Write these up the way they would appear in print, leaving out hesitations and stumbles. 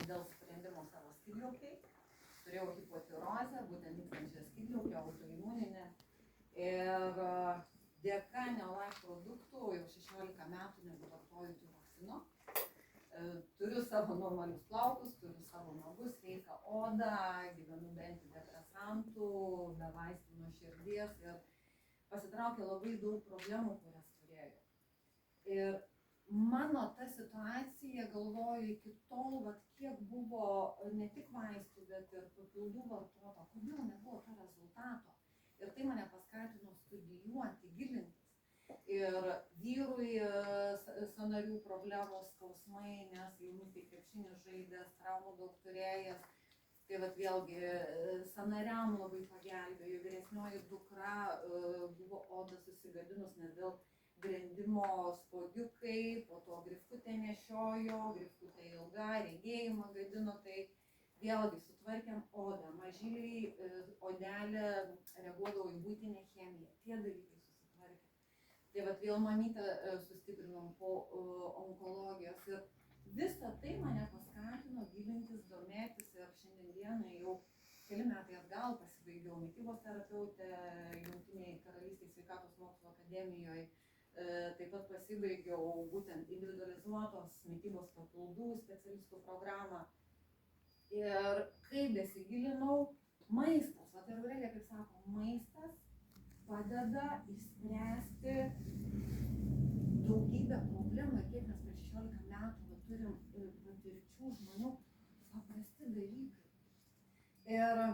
dėl sprendimo savo skydliaukiai. Turėjau hipotirozę, būtent nykstančią skydliaukę, autoimuninę. Ir dėka Neolife produktų jau 16 metų nebevartoju tiroksino. Turiu savo normalius plaukus, turiu savo nagus, sveiką odą, gyvenu be antidepresantų, be vaistų nuo širdies ir pasitraukė labai daug problemų, kurias turėjau. Ir mano ta situacija, galvoju, iki tol, kiek buvo ne tik vaistų, bet ir papildų vartota, kodėl nebuvo to rezultato. Ir tai mane paskatino studijuoti, gilintis. Ir vyrui sąnarių problemos, skausmai, nes jaunystėj krepšinis žaidęs, traumų daug turėjęs. Tai vėlgi sąnariam labai pagelbėjo, vyresnioji dukra buvo oda susigadinus, nes dėl grindimo spuogiukai, po to grifkutę nešiojo, grifkutė ilga, regėjimą gadino, tai vėlgi sutvarkėm odą, mažyliai odelė reaguodavo į buitinę chemiją, tie dalykai susitvarkė. Tai vėl mamytę sustiprinom po onkologijos ir visą tai mane paskatino gilintis, domėtis ir šiandieną jau keli metai atgal pasibaigiau mitybos terapeutę Jungtinėje karalystėje sveikatos mokslo akademijoje. Taip pat pasibaigiau būtent individualizuotos mitybos papildų specialistų programą. Ir kai besigilinau, maistas, ir Aurelija, kaip sako, maistas padeda išspręsti daugybę problemų, ir kiek mes per 16 metų turim patirčių žmonių, paprasti dalykai. Ir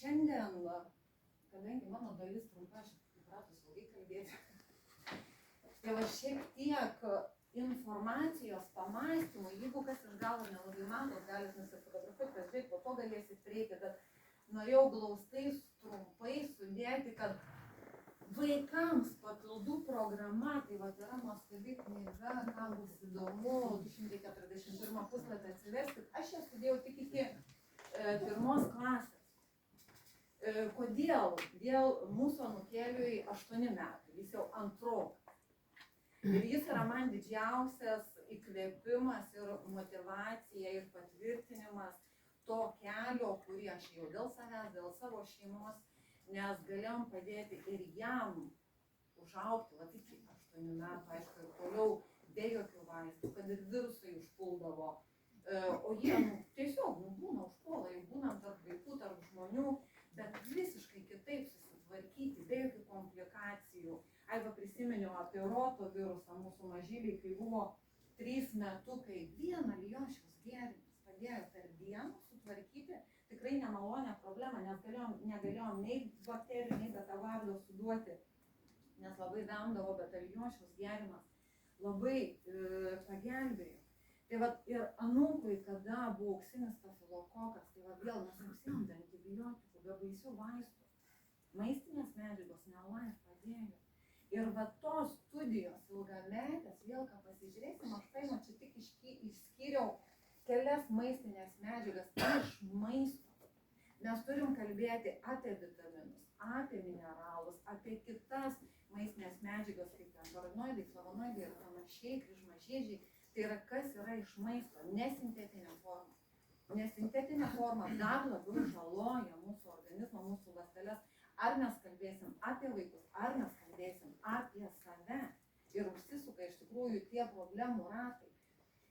šiandien, kadangi mano dalis trumpa, aš įpratus ilgai kalbėti, tai šiek tiek informacijos, pamąstymų, jeigu kas iš galo nelabai matot, galit nusifotografuoti, pažiūrėti, po to galėsit prieiti, bet norėjau glaustai, trumpai sudėti, kad vaikams papildų programa, tai yra nuostabi knyga, kam bus įdomu, 241 puslapį atsiverskit, aš ją studėjau tik iki 1 klasės. Kodėl? Dėl mūsų anūkėliui 8 metų, jis jau antrokas. Ir jis yra man didžiausias įkvėpimas ir motyvacija ir patvirtinimas to kelio, kurį aš jau dėl savęs, dėl savo šeimos, nes galėjom padėti ir jam užaugti, iki 8 metų, aišku, ir toliau be jokių vaistų, kad ir virusai užpuldavo. O jie tiesiog būna užpuola, jau būnam tarp vaikų, tarp žmonių, bet visiškai kitaip susitvarkyti, be jokių komplikacijų. Prisiminiau apie roto virusą mūsų mažyliai, kai buvo 3 metukai, 1 Aliošiaus gėrimas padėjo per dieną sutvarkyti tikrai nemalonę problemą, nes negalėjom nei bakterijų, nei betavardo suduoti, nes labai vemdavo, bet Aliošiaus gėrimas labai pagelbėjo. Tai ir anūkui, kada buvo auksinis stafilokokas, tai vėl mes apsimėm be antibiotikų, be baisių vaistų. Maistinės medžiagos Neolife padėjo. Ir tos studijos ilgametės, vėl ką pasižiūrėsim, aš paėmiau čia tik išskyriau kelias maistinės medžiagas iš maisto. Mes turim kalbėti apie vitaminus, apie mineralus, apie kitas maistinės medžiagas, kaip ten karotinoidai, flavonoidai ir panašiai, kryžmažiežiai. Tai yra kas yra iš maisto, nesintetinė forma. Nesintetinė forma dar labiau žaloja mūsų organizmą, mūsų ląsteles. Ar mes kalbėsim apie vaikus, ar mes kalbėsim apie save. Ir užsisuka iš tikrųjų tie problemų ratai.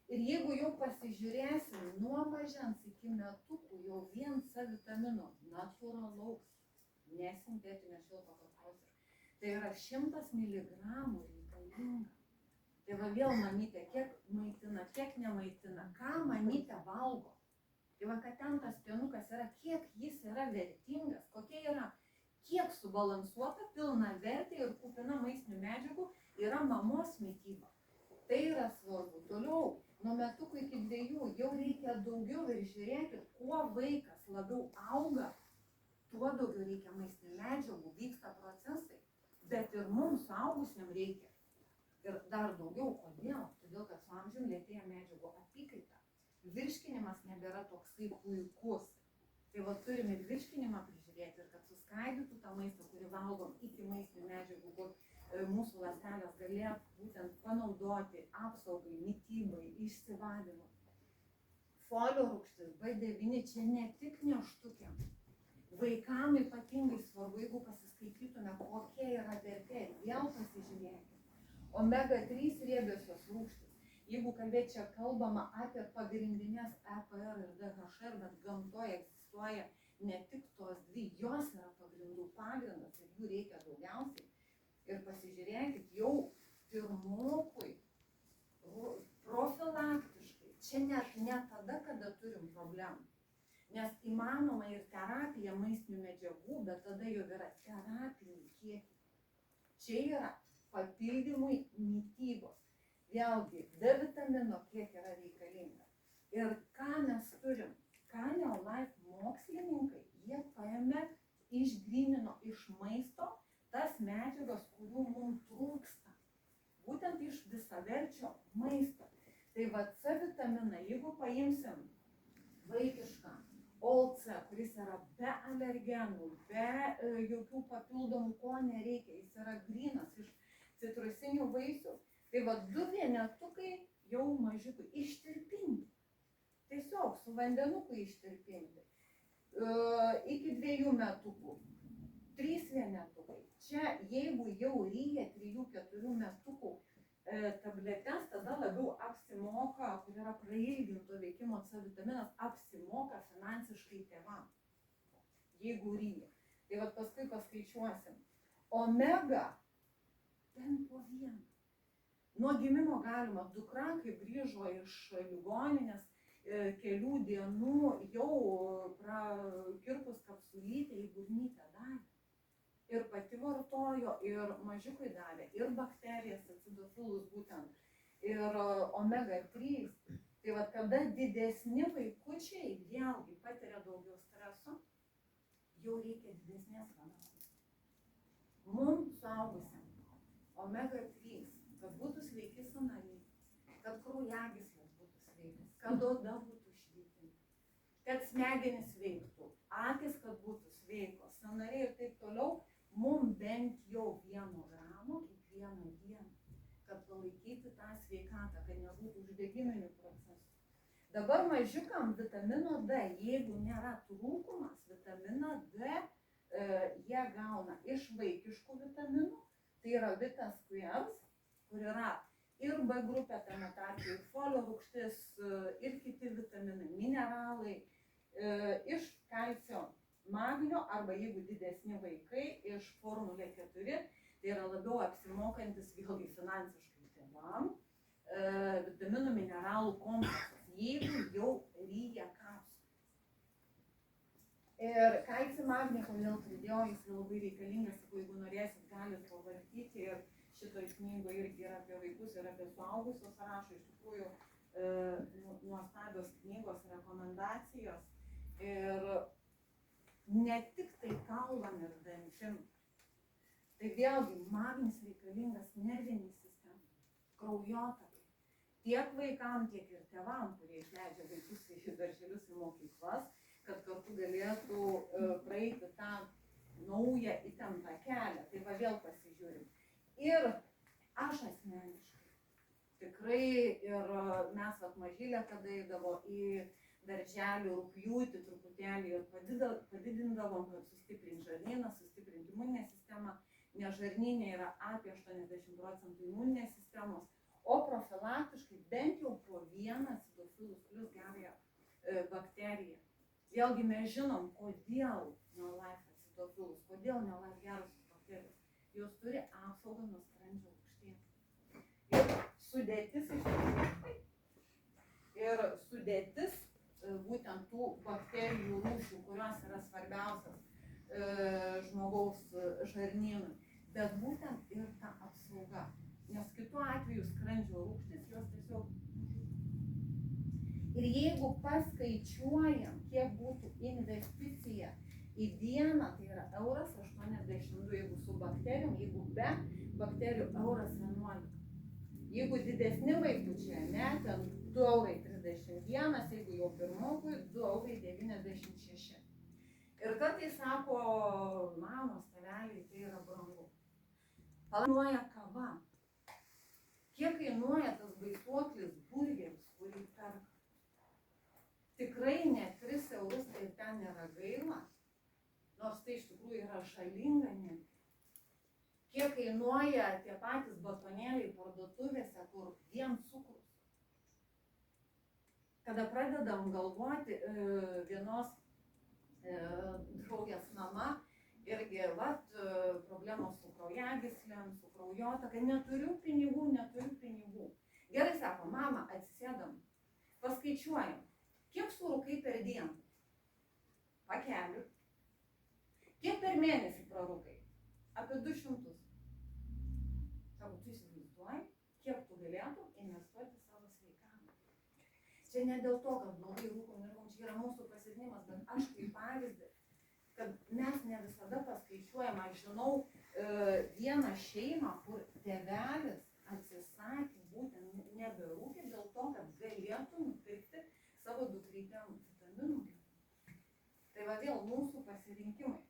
Ir jeigu jau pasižiūrėsim nuo mažens iki metukų, jau vien C vitamino, natūralaus, nesintetinio šilto kaktosis, tai yra 100 mg reikalinga. Tai vėl mamytė, kiek maitina, kiek nemaitina, ką mamytė valgo. Tai kad ten tas pienukas yra, kiek jis yra vertingas, kokie yra, kiek subalansuota, pilna vertė ir kupina maistinių medžiagų yra mamos mityba. Tai yra svarbu. Toliau, nuo metukų iki 2 jau reikia daugiau ir žiūrėkit, kuo vaikas labiau auga, tuo daugiau reikia maistinių medžiagų, vyksta procesai. Bet ir mums suaugusiem reikia. Ir dar daugiau, kodėl? Todėl, kad su amžiumi lėtėja medžiagų apykaita. Virškinimas nebėra toksai puikus. Tai turim ir virškinimą prižiūrėti, ir kad suskaidytų tą maistą, kurį valgom iki maistinių medžiagų, kur mūsų ląstelės galėtų būtent panaudoti apsaugai, mitybai, išsivalymu. folio rūgštis B9 čia ne tik nėštukiam. Vaikam ypatingai svarbu, jeigu pasiskaitytume, kokia yra vertė, vėl pasižiūrėkime. Omega-3 riebiosios rūgštys. Jeigu kalbėt čia kalbama apie pagrindinės EPR ir DHR, bet gamtoje egzistuoja ne tik tos dvi, jos yra pagrindų pagrindas ir jų reikia daugiausiai. Ir pasižiūrėkit, jau pirmokui profilaktiškai, čia net ne tada, kada turim problemą. Nes įmanoma ir terapija maistinių medžiagų, bet tada jau yra terapiniai kiekiai. Čia yra papildymui mitybos. Vėlgi, D vitamino kiek yra reikalinga. Ir ką mes turim? Ką Neolife mokslininkai, jie paėmė, išgrynino iš maisto tas medžiagas, kurių mums trūksta. Būtent iš visaverčio maisto. Tai va C vitaminą, jeigu paimsim vaikišką OLC, kuris yra be alergenų, be jokių papildomų, ko nereikia, jis yra grynas iš citrusinių vaisių, tai va 2 vienetukai jau mažiukai ištirpinti. Tiesiog su vandenuku ištirpinti. Iki 2 metukų. 3 vienetukai. Čia jeigu jau ryja 3-4 metukų tabletes, tada labiau apsimoka, kur yra prailginto veikimo C vitaminas, apsimoka finansiškai tėvams, jeigu ryja. Tai vat paskui paskaičiuosim. Omega, ten po 1. Nuo gimimo galima, dukra, kai grįžo iš ligoninės, kelių dienų jau prakirpus kapsulytę į burnytę davė. Ir pati vartojo, ir mažiukai davė, ir bakterijas, acidofilus būtent, ir omega-3. Tai va, kada didesni vaikučiai vėlgi patiria daugiau streso, jau reikia didesnės pagalbos. Mums suaugusiam omega-3, kad būtų sveiki sąnariai, kad kraujagyslės būtų sveikas, kad oda būtų švytinti, kad smegenys veiktų, akys, kad būtų sveikos, sąnariai ir taip toliau, mums bent jau 1 gramo kiekvieną dieną, kad palaikyti tą sveikatą, kad nebūtų uždegiminių procesų. Dabar mažiukam vitamino D, jeigu nėra trūkumas, vitaminą D jie gauna iš vaikiškų vitaminų, tai yra Vitas Queers, kur yra ir B grupė, tame tarpe ir folio rūgštis, ir kiti vitaminai, mineralai, iš kalcio, magnio, arba jeigu didesni vaikai, iš formulė 4, tai yra labiau apsimokantis vėlgi finansiškai tėvam, vitaminų mineralų kompleksas, jeigu jau ryja kapsulės. Ir kalcį magnį, kodėl pridėjau, jis labai reikalingas, jeigu norėsit, galit pavartyti, ir šitoj knygoje irgi yra apie vaikus ir apie suaugusius rašo, iš tikrųjų nuostabios knygos, rekomendacijos. Ir ne tik tai kaulam ir dantim. Tai vėlgi magnis reikalingas nerviniai sistemai, kraujotakai. Tiek vaikam, tiek ir tėvam, kurie išleidžia vaikus į darželius ir mokyklas, kad kartu galėtų praeiti tą naują įtemptą kelią. Tai va vėl pasižiūrim. Ir aš asmeniškai, tikrai ir mes mažylė, kada eidavo į darželį rugpjūtį truputėlį ir padidindavom, kad sustiprinti žarnyną, sustiprinti imuninę sistemą, nes žarnynė yra apie 80% imuninės sistemos, o profilaktiškai bent jau po 1 acidofilus plus gerąją bakteriją. Vėlgi mes žinom, kodėl Neolife acidofilus, kodėl Neolife gerosios bakterijos. Jos turi apsaugą nuo skrandžio rūgšties. Ir sudėtis iš tikrųjų. Ir sudėtis būtent tų bakterijų rūšių, kurios yra svarbiausias žmogaus žarnynui, bet būtent ir ta apsauga, nes kitu atveju skrandžio rūgštis jos tiesiog. Ir jeigu paskaičiuojam, kiek būtų investicija į dieną, tai yra €82, jeigu su bakterijom, jeigu be bakterijų €11. Jeigu didesni vaikučiai, ne, ten €2,31, jeigu jau pirmokui, €2,96. Ir kartais sako, mamos, tėveliai, tai yra brangu. Kainuoja kava. Kiek kainuoja tas baisuoklis burgeris, kurį perka? tikrai ne 3 eurus, tai ten nėra gaila, nors tai iš tikrųjų yra žalinga net. Kiek kainuoja tie patys batonėliai parduotuvėse, kur vien cukrus. Kada pradedam galvoti, vienos draugės mama, irgi, problemos su kraujagyslėm, su kraujotaka, neturiu pinigų. Gerai, sako, mama, atsisėdam, paskaičiuojam, kiek surūkai per dieną? Pakelių. Kiek per mėnesį prarūkai? Apie 200. Sako, tu įsivaizduoji, kiek tu galėtum investuoti savo sveikatą. Čia ne dėl to, kad blogai rūkom, čia yra mūsų pasirinkimas, bet aš kaip pavyzdį, kad mes ne visada paskaičiuojam. Aš žinau vieną šeimą, kur tėvelis atsisakė būtent neberūkė dėl to, kad galėtų nupirkti savo dukrytėm vitaminų. Tai va vėl mūsų pasirinkimai.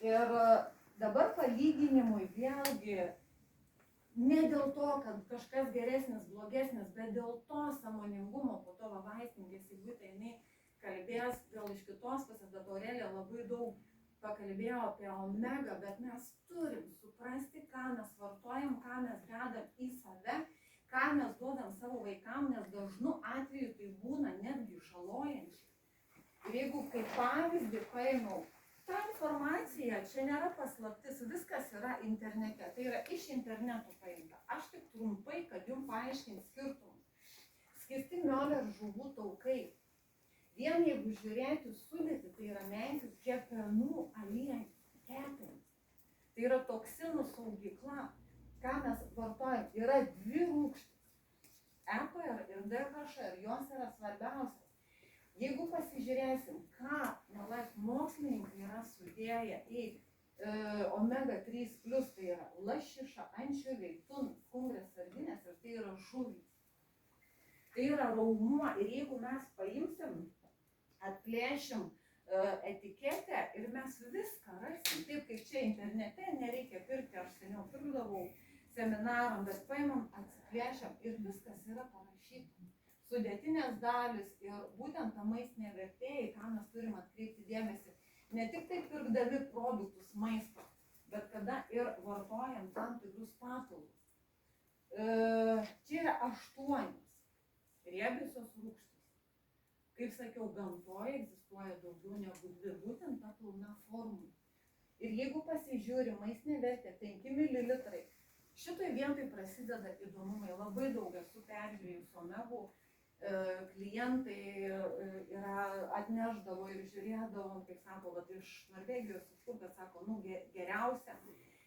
Ir dabar palyginimui vėlgi ne dėl to, kad kažkas geresnis, blogesnis, bet dėl to sąmoningumo po to vaistininkės įgūtė, jinai kalbės gal iš kitos pusės, bet Aurelija labai daug pakalbėjo apie omega, bet mes turim suprasti, ką mes vartojam, ką mes dedam į save, ką mes duodam savo vaikam, nes dažnu atveju tai būna netgi žalojančiai. Ir jeigu kaip pavyzdį paėmiau, ta informacija, čia nėra paslaptis, viskas yra internete, tai yra iš interneto paimta. Aš tik trumpai, kad jums paaiškint skirtumus. Skirti Mioler žuvų taukai. Vien jeigu žiūrėti sudėtį, tai yra menkių kepenų aliejus, kepenys. Tai yra toksinų saugykla. Ką mes vartojam? Yra 2 rūgštys. EPR ir DHA, ir jos yra svarbiausias. Jeigu pasižiūrėsim, ką mokslininkai yra sudėję į omega 3+, tai yra lašiša, ančiuviai, tunas, skumbrės, sardinės ir tai yra žuvys. Tai yra raumuo ir jeigu mes paimsim, atplėšim etiketę ir mes viską rasim. Taip kaip čia internete nereikia pirkti, aš seniau pirkdavau seminaram, bet paimam, atsiplėšiam ir viskas yra parašyta. Sudėtinės dalis ir būtent ta maistinė vertė, į ką mes turim atkreipti dėmesį. Ne tik tai pirkdami produktus maisto, bet kada ir vartojam tam tikrus papildus. Čia yra 8 riebiosios rūgštys. Kaip sakiau, gamtoje egzistuoja daugiau negu 2, būtent ta pilna formulė. Ir jeigu pasižiūri maistinė vertė 5 ml, šitoj vietoj prasideda įdomumai. Labai daug esu peržiūrėjus omegų, klientai atneždavo ir žiūrėdavo, kaip sako, iš Norvegijos, iš kur, bet sako, geriausia.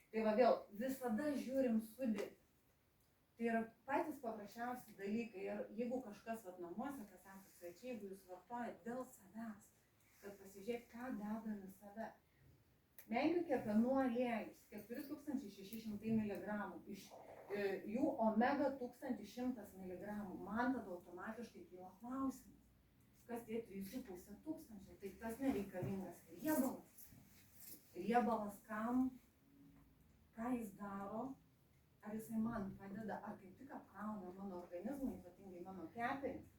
Tai va vėl, visada žiūrim sudėtį. Tai yra patys paprasčiausi dalykai ir jeigu kažkas namuose, kas esate svečiai, jeigu jūs vartojate dėl savęs, kad pasižiūrėk, ką dedam į save. Menkių kepenų aliejus 4600 mg, iš jų omega 1100 mg. Man tada automatiškai kyla klausimas, kas tie 3500, tai tas nereikalingas riebalas. Riebalas kam, ką jis daro? Ar jisai man padeda, ar kaip tik apkrauna mano organizmą, ypatingai mano kepenis.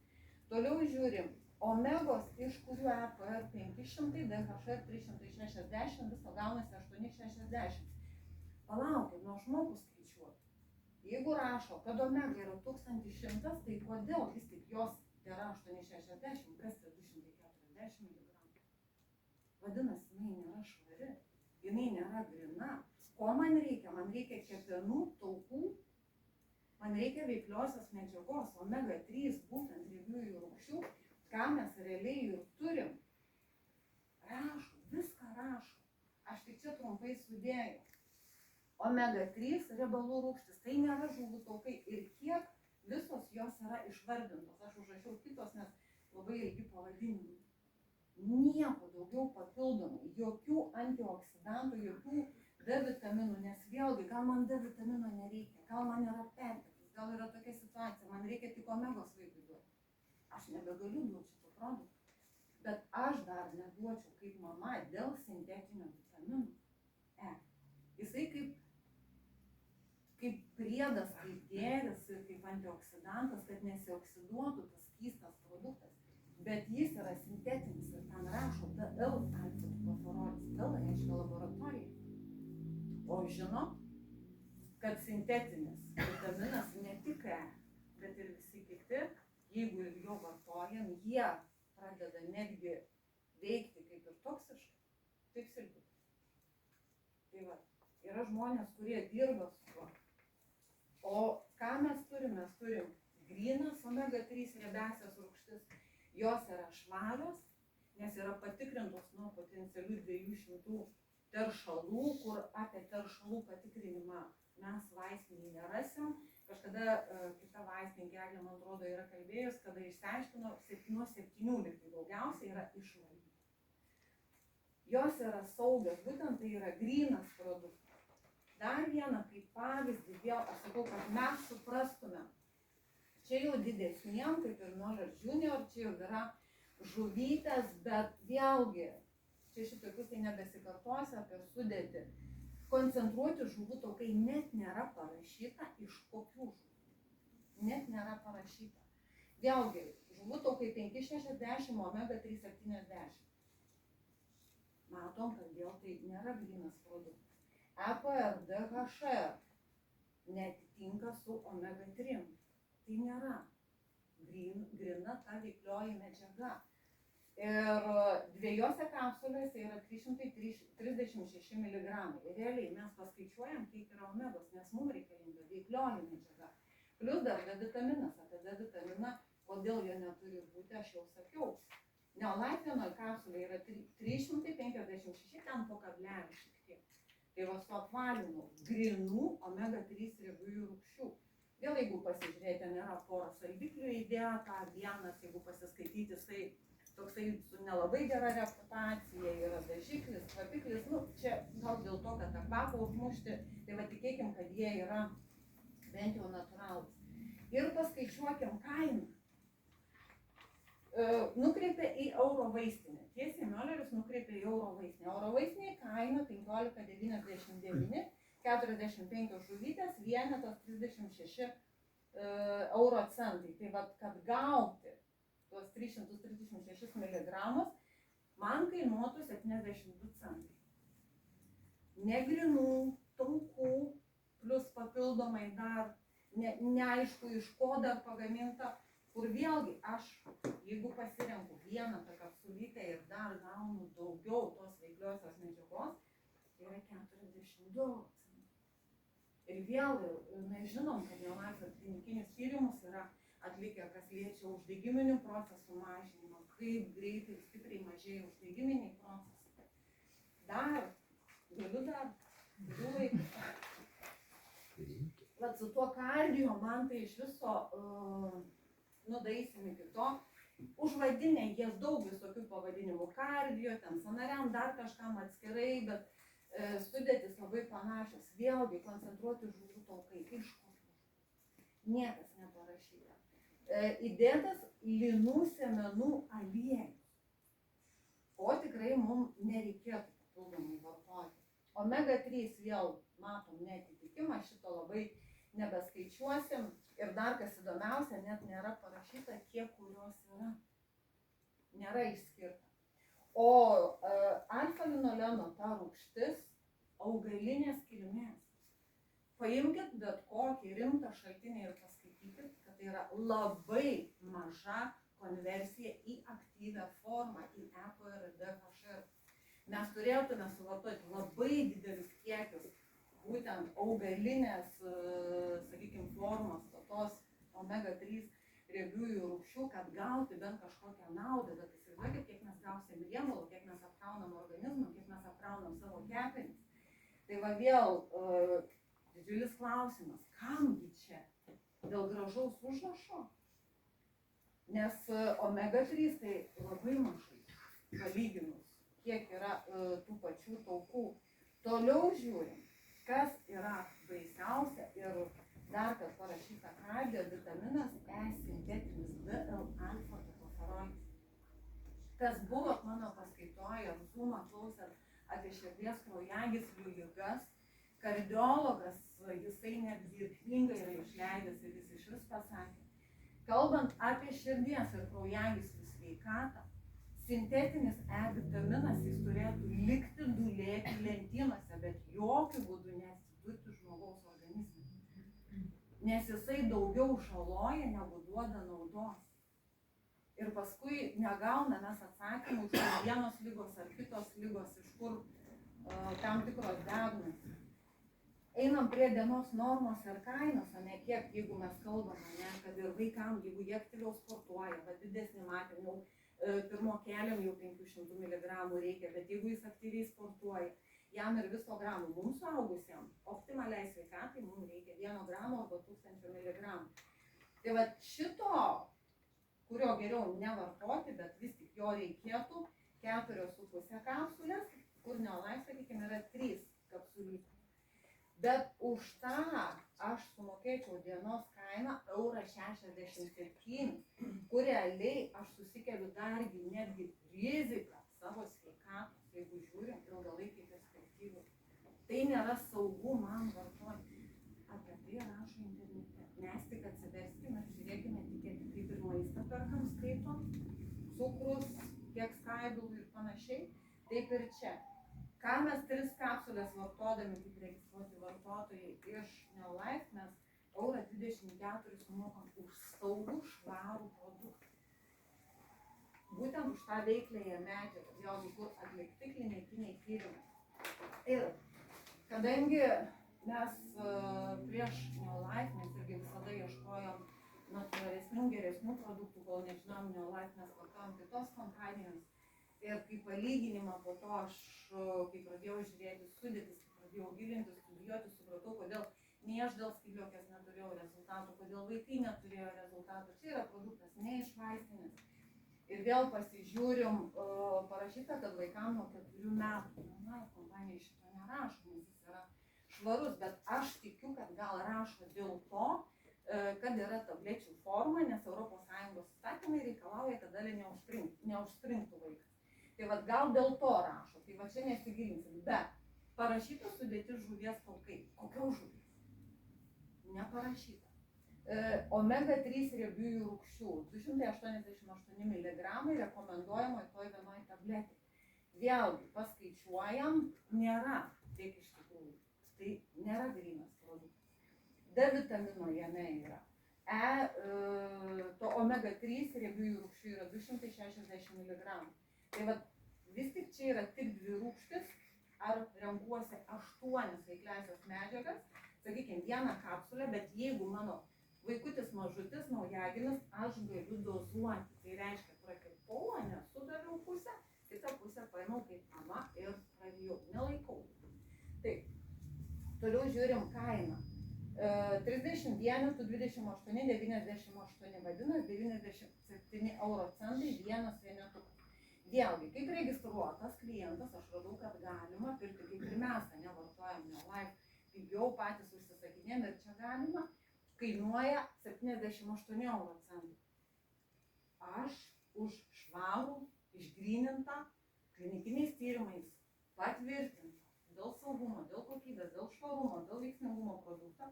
Toliau žiūrim, omegos, iš kurių EPR 500, DHA 360, viso gaunasi 860. Palaukit, nuo žmogus skaičiuoti. Jeigu rašo, kad omega yra 1100, tai kodėl vis tik jos yra 860, kas yra 240 mg? Vadinasi, jinai nėra švari, jinai nėra grina. Ko man reikia? Man reikia kepenų, taukų, man reikia veikliosios medžiagos, omega 3, būtent riebiųjų rūgščių, ką mes realiai ir turim. Rašo, viską rašo. Aš tik čia trumpai sudėjau. Omega 3 riebalų rūgštis, tai nėra žuvų taukai ir kiek visos jos yra išvardintos. Aš užrašiau kitos, nes labai ilgi pavadinimai. Nieko daugiau papildomai, jokių antioksidantų, jokių D vitaminų, nes vėlgi, gal man D vitamino nereikia, gal man yra perteklius, gal yra tokia situacija, man reikia tik omegos vaikui duoti. Aš nebegaliu duoti šito produkto, bet aš dar neduočiau kaip mama dėl sintetinio vitaminų E. Jisai kaip priedas, kaip gėris ir kaip antioksidantas, kad nesioksiduotų tas skystas produktas. bet jis yra sintetinis ir ten rašo DL alfa-tokoferolis. DL reiškia laboratorija. O žinot, kad sintetinis vitaminas ne tik E, bet ir visi kiti, jeigu jo vartojam, jie pradeda netgi veikti kaip ir toksiškai. Taip silpni. Tai va, yra žmonės, kurie dirba su tuo. O ką mes turim? Mes turim grynas omega-3 riebiąsias rūgštis. Jos yra švarios, nes yra patikrintos nuo potencialių 200 teršalų, kur apie teršalų patikrinimą mes vaistinėje nerasim. Kažkada kita vaistininkė, Eglė, man atrodo, yra kalbėjus, kada išsiaiškino, nuo 7 lygtai daugiausiai yra išvalyti. Jos yra saugios, būtent tai yra grynas produktas. Dar vieną kaip pavyzdį, vėl aš sakau, kad mes suprastume. Čia jau didesniem, kaip ir Knowledge Junior, čia jau yra žuvytės, bet vėlgi, čia šitokius tai nebesikartosiu apie sudėtį. Koncentruoti žuvų taukai net nėra parašyta, iš kokių žuvų. Net nėra parašyta. Vėlgi, žuvų taukai 560, omega-3 70. Matom, kad vėl tai nėra grynas produktas. EPR, DHR netitinka su omega-3. Tai nėra gryna ta veiklioji medžiaga. Ir dviejose kapsulėse yra 336 mg. Ir realiai mes paskaičiuojam, kiek yra omegos, nes mums reikalinga veiklioji medžiaga. Plius dar D vitaminas. Apie D vitaminą, kodėl jo neturi būti, aš jau sakiau. Neolaitvienoj kapsulė yra 356, ten po kablelį šiek tiek. Tai va su apvalinu grinų omega-3 riebiųjų rūgščių. Vėl jeigu pasižiūrėti, nėra pora saldiklių įdėta, vienas, jeigu pasiskaityti, jisai toksai su nelabai gera reputacija, yra dažiklis, kvapiklis, nu, čia gal dėl to, kad tą kvapą užmušti, tai va tikėkim, kad jie yra bent jau natūralūs. Ir paskaičiuokim kainą. Nukreipia į euro vaistinę. Tiesiai Mölleris nukreipia į euro vaistinę. Euro vaistinė kaina 15,99, 45 žuvytės, vienetas 36 euro centai. Tai va, kad gauti tuos 336 mg, man kainuotų 72 centai. Negrinų, taukų, plus papildomai dar neaišku iš ko dar pagaminta, kur vėlgi aš, jeigu pasirenku vieną tą kapsulytę ir dar gaunu daugiau tos veikliosios medžiagos, tai yra 42 euro centai. Ir vėl, mes žinom, kad Neolaitvienoj klinikinius tyrimus yra atlikę, kas liečia uždegiminių procesų mažinimą, kaip greitai ir stipriai mažėja uždegiminiai procesai. Dar, galiu laiką. Vat su tuo kardio man tai iš viso, nudaeisim iki to, užvadinę jie daug visokių pavadinimų, kardio, ten sanariam, dar kažkam atskirai, bet sudėtis labai panašios. Vėlgi koncentruoti žuvų taukai, iš kokių. Niekas neparašyta. Įdėtas linų sėmenų aliejus. O tikrai mums nereikėtų papildomai vartoti. Omega-3 vėl matom netitikimą, šito labai nebeskaičiuosim. Ir dar kas įdomiausia, net nėra parašyta, kiek kurios yra. Nėra išskirta. O alfa-linoleno ta rūgštis augalinės kilmės. Paimkit bet kokį rimtą šaltinį ir paskaitykit, kad tai yra labai maža konversija į aktyvią formą, į EPR ir DHR. Mes turėtume suvartoti labai didelius kiekius būtent augalinės, sakykime, formos, tos omega-3 riebiųjų rūgščių, kad gauti bent kažkokią naudą. Bet įsivaizduokit, kiek mes gausim riebalų, kiek mes apkraunam organizmą, kiek mes apkraunam savo kepenis. Tai va vėl didžiulis klausimas, kamgi čia? Dėl gražaus užrašo? Nes omega-3 tai labai mažai, palyginus, kiek yra tų pačių taukų. Toliau žiūrim, kas yra baisiausia ir dar kas parašyta kardio, vitaminas E sintetinis DL alfa-tokoferolis. Kas buvo mano paskaitoje, Zoomą klausėt apie širdies kraujagyslių ligas, kardiologas, jisai net dirbtingai yra išleidęs ir jis išvis pasakė, Kalbant apie širdies ir kraujagyslių sveikatą, sintetinis E vitaminas jis turėtų likti dūlėti lentynose, bet jokių būdų neatsidurti žmogaus organizme. Nes jisai daugiau žaloja, negu duoda naudos. Ir paskui negauna mes atsakymų, iš kur vienos lygos ar kitos lygos, iš kur tam tikros diagnozės. Einam prie dienos normos ir kainos, o ne kiek, jeigu mes kalbame, ne, kad ir vaikam, jeigu jie aktyviau sportuoja, bet didesnį matėm, jau pirmokėliam jau 500 mg reikia, bet jeigu jis aktyviai sportuoja, jam ir viso gramų, mums suaugusiem, optimaliai sveikatai, mums reikia 1 gramo arba 1000 mg. Tai va šito, kurio geriau nevartoti, bet vis tik jo reikėtų 4,5 kapsulės, kur Neolife, sakykime, yra 3 kapsulytės. Bet už tą aš sumokėčiau dienos kainą €67, kur realiai aš susikeliu dargi netgi riziką savo sveikatos, jeigu žiūrim ilgalaikiai perspektyvai. Tai nėra saugu man vartoti. Apie tai rašo internete. Mes tik atsiverskime, žiūrėkime etiketę, kaip ir maistą perkam, skaitom, cukrus, kiek skaidulų ir panašiai, taip ir čia. Ką mes 3 kapsulės vartodami, kaip registruoti vartotojai iš Neolife, mes €24 sumokam už saugų, švarų produktą. Būtent už tą veikliąją medžiagą, vėlgi, kur atlikti klinikiniai tyrimai. Ir kadangi mes prieš Neolife, mes irgi visada ieškojom natūralesnių, geresnių produktų, kol nežinom Neolife, mes vartojom kitos kompanijos. Ir kaip palyginimą po to aš, kai pradėjau žiūrėti sudėtis, kai pradėjau gilinti, studijuoti, supratau, kodėl nei aš dėl skydliaukės neturėjau rezultatų, kodėl vaikai neturėjo rezultatų. Čia yra produktas ne iš vaistinės. Ir vėl pasižiūrim, parašyta, kad vaikam nuo 4 metų. Na, kompanija šito nerašo, nes jis yra švarus, bet aš tikiu, kad gal rašo dėl to, kad yra tablečių forma, nes ES įstatymai reikalauja, kad dalį neužspringtų vaikas. Tai vat gal dėl to rašo, tai va čia nesigilinsim, bet parašyta sudėti žuvies taukai. Kokios žuvies? Neparašyta. Omega 3 riebiųjų rūgščių, 288 mg rekomenduojama toj vienoj tabletė. Vėlgi, paskaičiuojam, nėra tiek iš tikrųjų. Tai nėra grynas produktas. D vitamino jame yra. To omega 3 riebiųjų rūgščių yra 260 mg. Tai va, vis tik čia yra tik 2 rūgštys, ar renkuosi 8 veikliąsias medžiagas, sakykime, 1 kapsulę, bet jeigu mano vaikutis mažutis, naujagimis, aš galiu dozuoti. Tai reiškia, prakirpau, nesudaviau pusę, kitą pusę paėmiau kaip mama ir pradėjau, nelaikau. Taip, toliau žiūrim kainą. 30 vienetų 28,98, vadinasi 97 euro centai vienas vienetukas. Vėlgi, kaip registruotas klientas, aš radau, kad galima pirkti, kaip ir mes, nevartojam Neolife, pigiau patys užsisakinėm ir čia galima, kainuoja 78 euro centai. Aš už švarų, išgrynintą, klinikiniais tyrimais patvirtintą, dėl saugumo, dėl kokybės, dėl švarumo, dėl veiksmingumo produktą,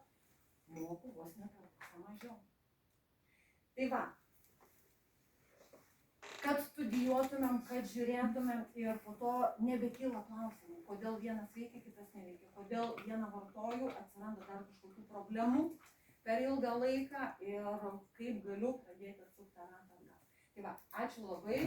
moku vos ne per pusę mažiau. Tai va, kad studijuotumėm, kad žiūrėtumėm ir po to nebekyla klausimų, kodėl vienas veikia, kitas neveikia, kodėl vieną vartoju, atsiranda dar kažkokių problemų per ilgą laiką ir kaip galiu pradėti atsukti ratą atgal. Tai va, ačiū labai.